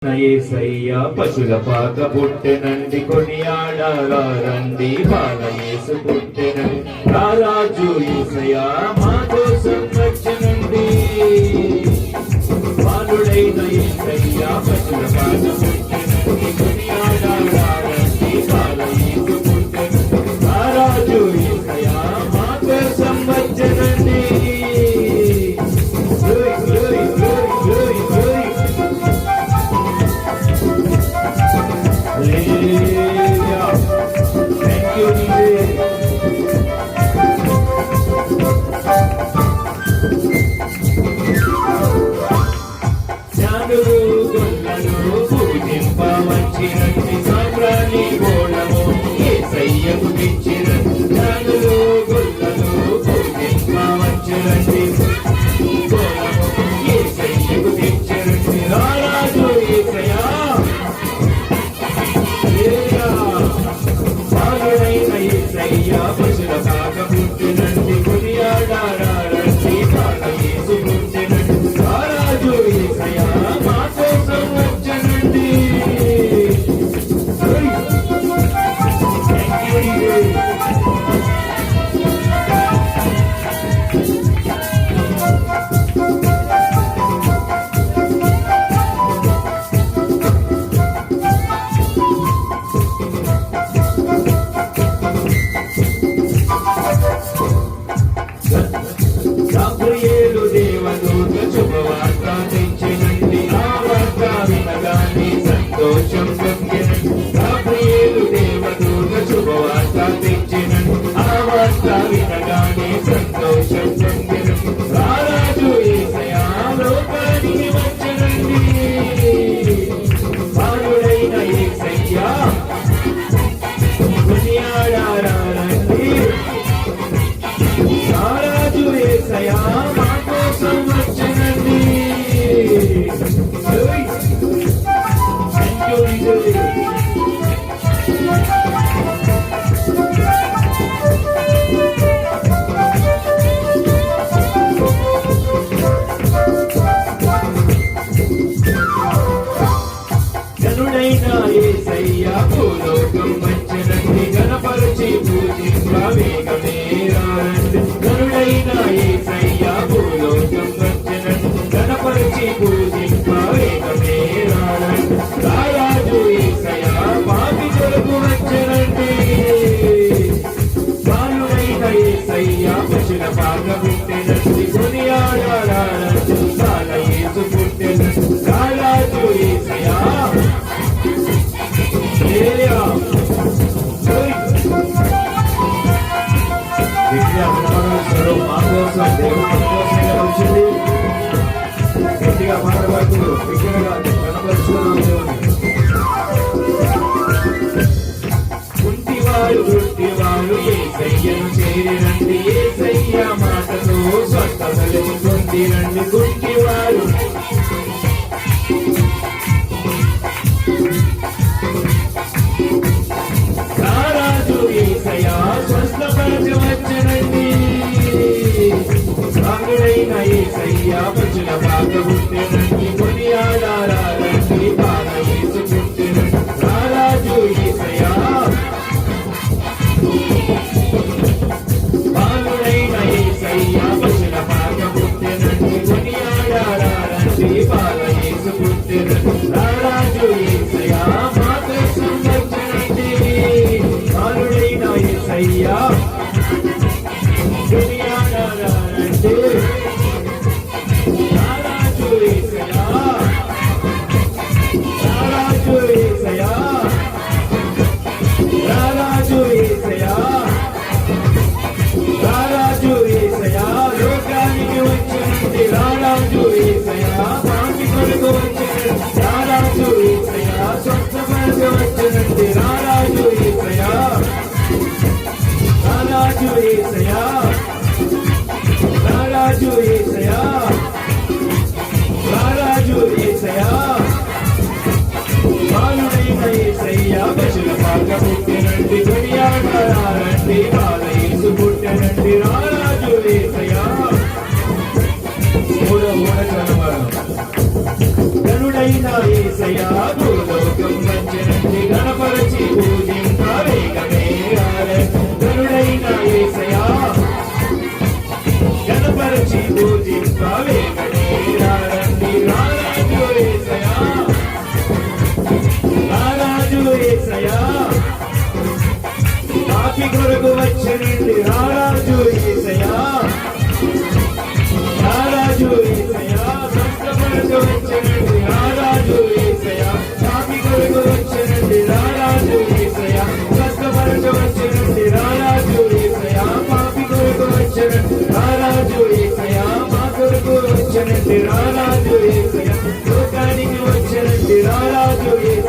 యేసయ్య పశుల పాక పుట్టెనండి కొనియాడారండి బాలయేసు పుట్టెనండి రారాజు యేసయ్య మా కోసం వచ్చెనండి బాలుడైన యేసయ్య పశుల పాక పుట్టెనండి కొనియాడారండి బాలయేసు పుట్టెనండి రారాజు యేసయ్య మా కోసం వచ్చెనండి. పూజింపవచ్చినండి సామ్రాణి గోళము యేసయ్యకు తెచ్చినండి జ్ఞానులు గొల్లలు పూజింపవచ్చినండి గోళము యేసయ్యకు తెచ్చినండి రారాజు యేసయ్య బాలుడైన యేసయ్య పశుల పాక పుట్టినండి కొనియాడారండి బాలయేసు పుట్టినండి రారాజు యేసయ్య మా కోసం వచ్చెనండి. గాబ్రియేలు దేవదూత శుభవార్త తెచ్చినండి ఆ వార్త వినగానే సంతోషం పొందినండి. గాబ్రియేలు దేవదూత శుభవార్త తెచ్చినండి ఆ వార్త వినగానే సంతోషం పొందినండి. రారాజు యేసయ్య లోకానికి వచ్చెనండి బాలుడైన యేసయ్య కొనియాడారండి రారాజు యేసయ్య మా కోసం వచ్చెనండి. గనుడైన యేసయ్య భూలోకం వచ్చెనండి గణపరచి పూజింప వేగమే రండి. గనుడైన యేసయ్య భూలోకం వచ్చెనండి గణపరచి పూజింప వేగమే రండి. రారాజు యేసయ్య పాపి కొరకు వచ్చెనండి బాలుడైన యేసయ్య పశుల పాక పుట్టెనండి కొనియాడారండి బాలయేసు పుట్టెనండి రారాజు యేసయ్య వచ్చనండి రారాజు యేసయ్యా రారాజు యేసయ్యా కష్టపడుతూ వచ్చనండి రారాజు యేసయ్యా పాపి కొరకు వచ్చనండి రారాజు యేసయ్యా కష్టపడుతూ వచ్చనండి రారాజు యేసయ్యా పాపి కొరకు వచ్చనండి రారాజు యేసయ్యా మా కొరకు వచ్చనండి రారాజు యేసయ్యా లోకానికి వచ్చనండి రారాజు యేసయ్యా